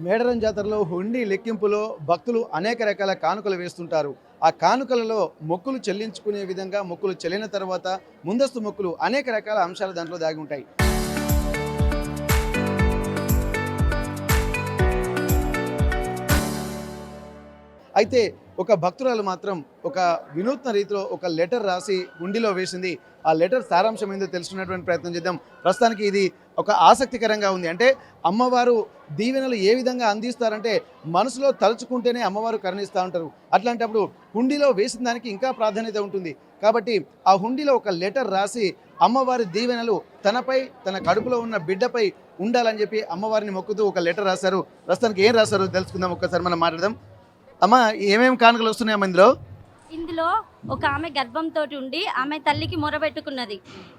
మేడారం జాతరలో హుండీ లెక్కింపులో భక్తులు అనేక రకాల కానుకలు వేస్తుంటారు. ఆ కానుకలలో మొక్కులు చెల్లించుకునే విధంగా మొక్కులు చెల్లిన తర్వాత ముందస్తు మొక్కులు అనేక రకాల అంశాలు దాంట్లో దాగి ఉంటాయి. అయితే ఒక భక్తురాలు మాత్రం ఒక వినూత్న రీతిలో ఒక లెటర్ రాసి హుండీలో వేసింది. ఆ లెటర్ సారాంశం ఏందో తెలుసుకునేటువంటి ప్రయత్నం చేద్దాం. ప్రస్తుతానికి ఇది ఒక ఆసక్తికరంగా ఉంది. అంటే అమ్మవారు దీవెనలు ఏ విధంగా అందిస్తారంటే మనసులో తలుచుకుంటేనే అమ్మవారు కరుణిస్తూ ఉంటారు. అట్లాంటప్పుడు హుండీలో వేసిన దానికి ఇంకా ప్రాధాన్యత ఉంటుంది. కాబట్టి ఆ హుండీలో ఒక లెటర్ రాసి అమ్మవారి దీవెనలు తనపై తన కడుపులో ఉన్న బిడ్డపై ఉండాలని చెప్పి అమ్మవారిని మొక్కుతూ ఒక లెటర్ రాశారు. ప్రస్తుతానికి ఏం రాశారో తెలుసుకుందాం. ఒక్కసారి మనం మాట్లాడదాం. అమ్మ, ఏమేమి కానుకలు వస్తున్నాయమ్మా ఇందులో? ఇందులో ఒక ఆమె గర్భంతో ఉండి ఆమె తల్లికి మొరబెట్టుకున్నది.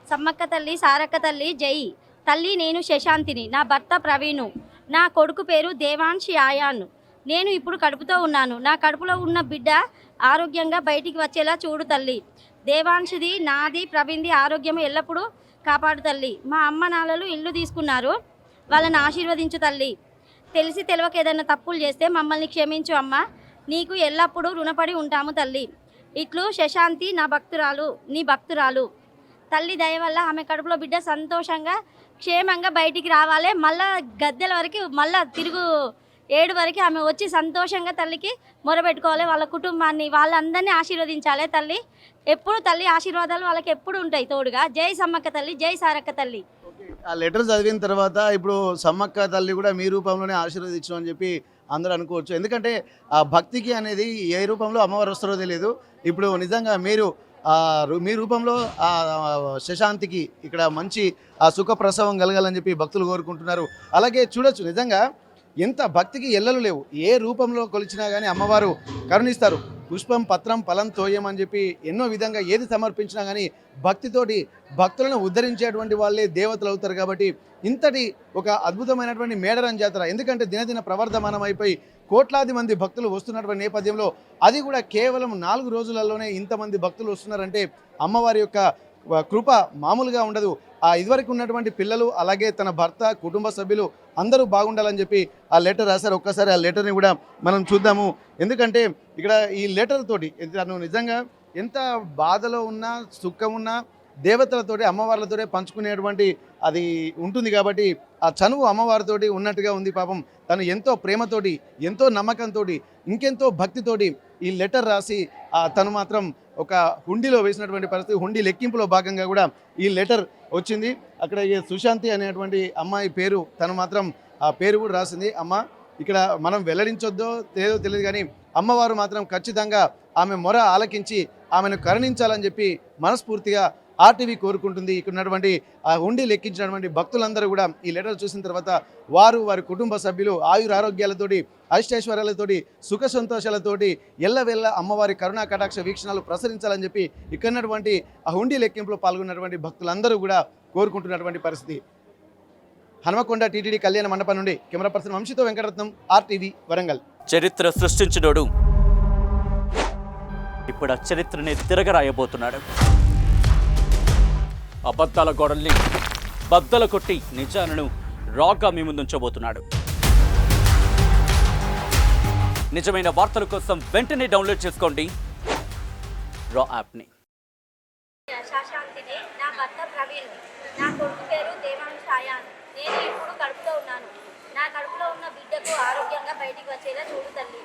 సమ్మక్క తల్లి, సారక్క తల్లి జై. తల్లి నేను శశాంతిని, నా భర్త ప్రవీణు, నా కొడుకు పేరు దేవాన్షి ఆయాన్. నేను ఇప్పుడు కడుపుతో ఉన్నాను. నా కడుపులో ఉన్న బిడ్డ ఆరోగ్యంగా బయటికి వచ్చేలా చూడు తల్లి. దేవాన్షిది, నాది, ప్రవీణ్ది ఆరోగ్యం ఎల్లప్పుడూ కాపాడు తల్లి. మా అమ్మ నాన్నలు ఇల్లు తీసుకున్నారు, వాళ్ళని ఆశీర్వదించు తల్లి. తెలిసి తెలియక ఏదైనా తప్పులు చేస్తే మమ్మల్ని క్షమించు అమ్మ. నీకు ఎల్లప్పుడూ రుణపడి ఉంటాము తల్లి. ఇట్లు శశాంతి, నా భక్తురాలు, నీ భక్తురాలు. తల్లి దయ వల్ల ఆమె కడుపులో బిడ్డ సంతోషంగా క్షేమంగా బయటికి రావాలి. మళ్ళా గద్దెల వరకు మళ్ళా తిరుగు ఏడు వరకు ఆమె వచ్చి సంతోషంగా తల్లికి మొరబెట్టుకోవాలి. వాళ్ళ కుటుంబాన్ని వాళ్ళందరినీ ఆశీర్వదించాలి తల్లి. ఎప్పుడు తల్లి ఆశీర్వాదాలు వాళ్ళకి ఎప్పుడు ఉంటాయి తోడుగా. జై సమ్మక్క తల్లి, జై సారక్క తల్లి. ఆ లెటర్ చదివిన తర్వాత ఇప్పుడు సమ్మక్క తల్లి కూడా మీ రూపంలోనే ఆశీర్వదించు అని చెప్పి అందరూ అనుకోవచ్చు. ఎందుకంటే ఆ భక్తికి అనేది ఏ రూపంలో అమ్మవారు వస్తారో తెలియదు. ఇప్పుడు నిజంగా మీరు మీ రూపంలో ఆ శశాంతికి ఇక్కడ మంచి ఆ సుఖప్రసవం కలగాలని చెప్పి భక్తులు కోరుకుంటున్నారు. అలాగే చూడొచ్చు, నిజంగా ఎంత భక్తికి ఎల్లలు లేవు. ఏ రూపంలో కొలిచినా కానీ అమ్మవారు కరుణిస్తారు. పుష్పం, పత్రం, ఫలం, తోయం అని చెప్పి ఎన్నో విధంగా ఏది సమర్పించినా కానీ భక్తితోటి భక్తులను ఉద్ధరించేటువంటి వాళ్ళే దేవతలు అవుతారు. కాబట్టి ఇంతటి ఒక అద్భుతమైనటువంటి మేడారం జాతర, ఎందుకంటే దినదిన ప్రవర్ధమానం అయిపోయి కోట్లాది మంది భక్తులు వస్తున్నటువంటి నేపథ్యంలో అది కూడా కేవలం 4 రోజులలోనే ఇంతమంది భక్తులు వస్తున్నారంటే అమ్మవారి యొక్క కృప మామూలుగా ఉండదు. ఆ ఇదివరకు ఉన్నటువంటి పిల్లలు, అలాగే తన భర్త, కుటుంబ సభ్యులు అందరూ బాగుండాలని చెప్పి ఆ లెటర్ రాశారు. ఒక్కసారి ఆ లెటర్ని కూడా మనం చూద్దాము. ఎందుకంటే ఇక్కడ ఈ లెటర్ తోటి తను నిజంగా ఎంత బాధలో ఉన్నా సుఖం ఉన్నా దేవతలతోటి అమ్మవార్లతోటే పంచుకునేటువంటి అది ఉంటుంది. కాబట్టి ఆ చనువు అమ్మవారితోటి ఉన్నట్టుగా ఉంది. పాపం తను ఎంతో ప్రేమతోటి, ఎంతో నమ్మకంతో, ఇంకెంతో భక్తితోటి ఈ లెటర్ రాసి తను మాత్రం ఒక హుండీలో వేసినటువంటి పరిస్థితి. హుండీ లెక్కింపులో భాగంగా కూడా ఈ లెటర్ వచ్చింది. అక్కడ ఈ సుశాంతి అనేటువంటి అమ్మాయి పేరు, తను మాత్రం ఆ పేరు కూడా రాసింది. అమ్మ, ఇక్కడ మనం వెల్లడించొద్దో లేదో తెలియదు కానీ అమ్మవారు మాత్రం ఖచ్చితంగా ఆమె మొర ఆలకించి ఆమెను కరుణించాలని చెప్పి మనస్ఫూర్తిగా ఆర్టీవీ కోరుకుంటుంది. ఇక్కడ ఉన్నటువంటి ఆ హుండీ లెక్కించినటువంటి భక్తులందరూ కూడా ఈ లెటర్ చూసిన తర్వాత వారి కుటుంబ సభ్యులు ఆయురారోగ్యాలతోటి, అష్టైశ్వర్యాలతోటి, సుఖ సంతోషాలతోటి ఎల్లవెల్ల అమ్మవారి కరుణా కటాక్ష వీక్షణాలు ప్రసరించాలని చెప్పి ఇక్కడ ఉన్నటువంటి ఆ హుండీ లెక్కింపులో పాల్గొన్నటువంటి భక్తులందరూ కూడా కోరుకుంటున్నటువంటి పరిస్థితి. హనుమకొండ టీటీడీ కళ్యాణ మండపం నుండి కెమెరా పర్సన్ వంశీతో వెంకటరత్నం, ఆర్టీవీ, వరంగల్. చరిత్ర సృష్టించినోడు ఇప్పుడు ఆ చరిత్రని తిరగరాయబోతున్నాడు. అబద్ధాల గోడల్ని బద్దలు కొట్టి నిజాలను రాగా మీ ముందుంచబోతున్నాడు. నిజమైన వార్తల కోసం వెంటనే డౌన్లోడ్ చేసుకోండి రా యాప్ని. శశాంతిని, నా భర్త ప్రవీణ్, నా కొడుకు పేరు దేవాన్షి ఆయాన్. నేను ఇప్పుడు కడుపుతో ఉన్నాను. నా కడుపులో ఉన్న బిడ్డకు ఆరోగ్యంగా బయటికి వచ్చేలా చూడు తల్లి.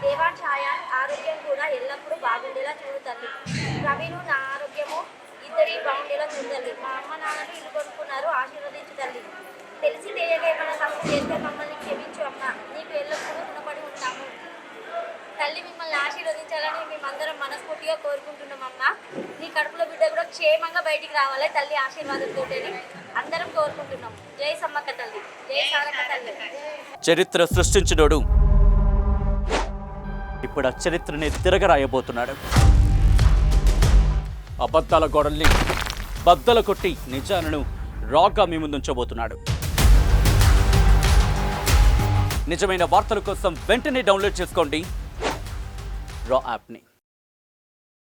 దేవాన్షి ఆయాన్ ఆరోగ్యం కూడా ఎల్లప్పుడూ బాగుండేలా చూడు తల్లి. ప్రవీణు, నా ఆరోగ్యము ఇద్దరి బాగుండేలా చూడు తల్లి. మా అమ్మ నాన్నలు ఇల్లు కొనుక్కున్నారు, ఆశీర్వదించు తల్లి. తెలిసి తెలియక ఏమైనా తప్పు చేస్తే మమ్మల్ని క్షమించు అమ్మ. నీకు ఎల్లప్పుడూ రుణపడి ఉంటాము తల్లి. మిమ్మల్ని ఆశీర్వదించాలని మేమందరం మనస్ఫూర్తిగా కోరుకుంటున్నాం అమ్మ. నీ కడుపులో బిడ్డ కూడా క్షేమంగా బయటికి రావాలి తల్లి ఆశీర్వాదంతో అందరం కోరుకుంటున్నాం. జై సమ్మక్క తల్లి, జై సారక్క తల్లి. చరిత్ర సృష్టించినోడు ఇప్పుడు ఆ చరిత్రని తిరగరాయబోతున్నాడు. అబద్ధాల గోడల్ని బద్దలు కొట్టి నిజాలను రాగా మీ ముందుంచబోతున్నాడు. నిజమైన వార్తల కోసం వెంటనే డౌన్లోడ్ చేసుకోండి రా యాప్ని.